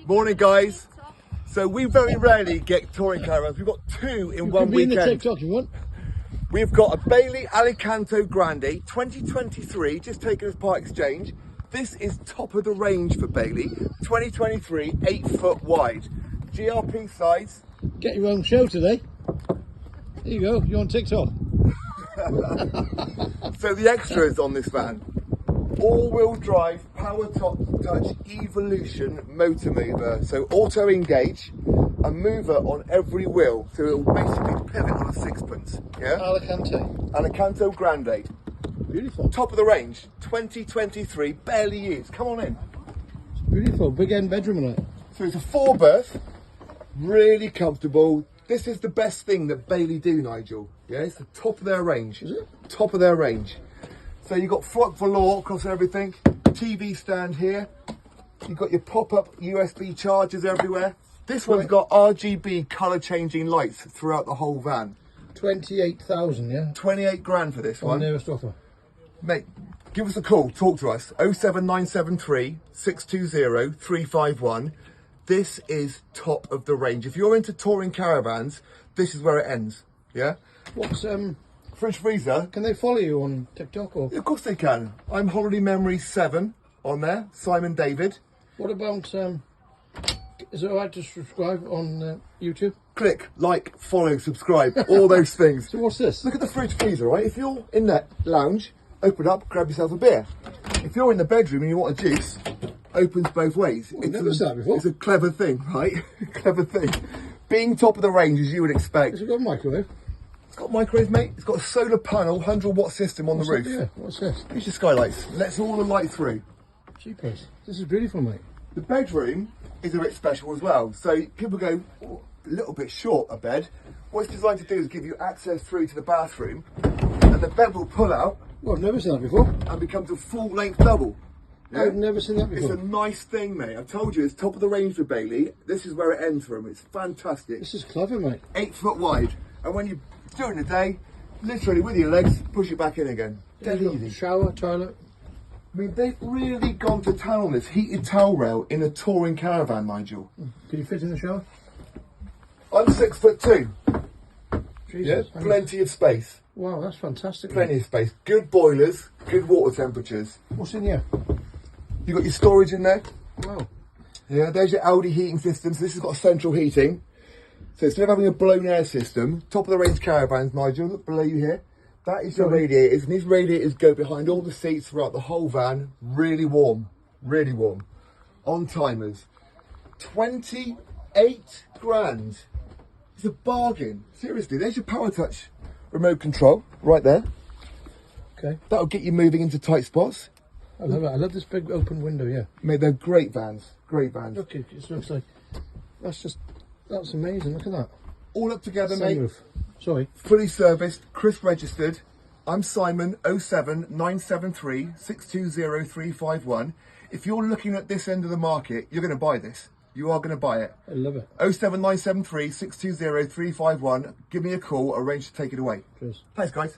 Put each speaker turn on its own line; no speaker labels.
Morning, guys. So we very rarely get touring caravans. We've got two in one weekend.
You can be in the TikTok if you want.
We've got a Bailey Alicanto Grande 2023, just taken as part exchange. This is top of the range for Bailey. 2023, 8 foot wide. GRP size.
Get your own show today. There you go, you're on TikTok.
So the extras on this van: all-wheel drive, power touch evolution motor mover. So auto engage, a mover on every wheel. So it'll basically pivot on a sixpence. Yeah. Alicanto Grande.
Beautiful.
Top of the range, 2023, barely used. Come on in.
It's beautiful, big end bedroom in it.
So it's a 4-berth, really comfortable. This is the best thing that Bailey do, Nigel. Yeah, it's the top of their range.
Is it?
Top of their range. So you've got flock velour across everything, TV stand here. You've got your pop-up USB chargers everywhere. This one's got RGB colour changing lights throughout the whole van.
28,000, yeah?
28 grand for this one.
Nearest offer.
Mate, give us a call, talk to us. 07973 620 351. This is top of the range. If you're into touring caravans, this is where it ends. Yeah?
What's
fridge freezer?
Can they follow you on TikTok or?
Of course they can. I'm Holiday Memory 7 on there. Simon David.
What about is it alright to subscribe on YouTube?
Click, like, follow, subscribe, all those things.
So what's this?
Look at the fridge freezer, right? If you're in that lounge, open up, grab yourself a beer. If you're in the bedroom and you want a juice, opens both ways.
I've never seen that before.
It's a clever thing, right? Clever thing. Being top of the range as you would expect.
Has it got a microwave?
It's got a microwave, mate. It's got a solar panel, 100-watt system on the roof.
Yeah, what's this?
Use your skylights. Lets all the light through.
Cheapers. This is beautiful, mate.
The bedroom is a bit special as well. So people go, oh, a little bit short a bed. What it's designed to do is give you access through to the bathroom, and the bed will pull out.
Well, I've never seen that before.
And becomes a full-length double. Yeah?
I've never seen that before.
It's a nice thing, mate. I've told you, it's top of the range for Bailey. This is where it ends for them. It's fantastic.
This is clever, mate.
8 foot wide. And when you're during the day, literally with your legs, push it back in again. Dead easy.
Shower, toilet.
I mean, they've really gone to town on this heated towel rail in a touring caravan, Nigel.
Can you fit in the shower?
I'm 6'2".
Jesus.
Yeah, plenty of space.
Wow, that's fantastic.
Plenty of space. Good boilers, good water temperatures.
What's in here?
You got your storage in there.
Wow.
Yeah, there's your Audi heating system. So this has got central heating. So instead of having a blown air system, top of the range caravans, Nigel, look below you here. That is your radiators, and these radiators go behind all the seats throughout the whole van. Really warm, really warm. On timers. 28 grand. It's a bargain. Seriously, there's your power touch remote control right there.
Okay.
That'll get you moving into tight spots.
I love it. I love this big open window, yeah.
Mate, they're great vans. Great vans.
Look, it looks like, that's amazing. Look at that.
All up together, mate.
Sunroof. Sorry.
Fully serviced, Chris registered. I'm Simon, 07973 620 351. If you're looking at this end of the market, you're going to buy this. You are going to buy it.
I love it.
07973 620 351. Give me a call, arrange to take it away.
Cheers.
Thanks, guys.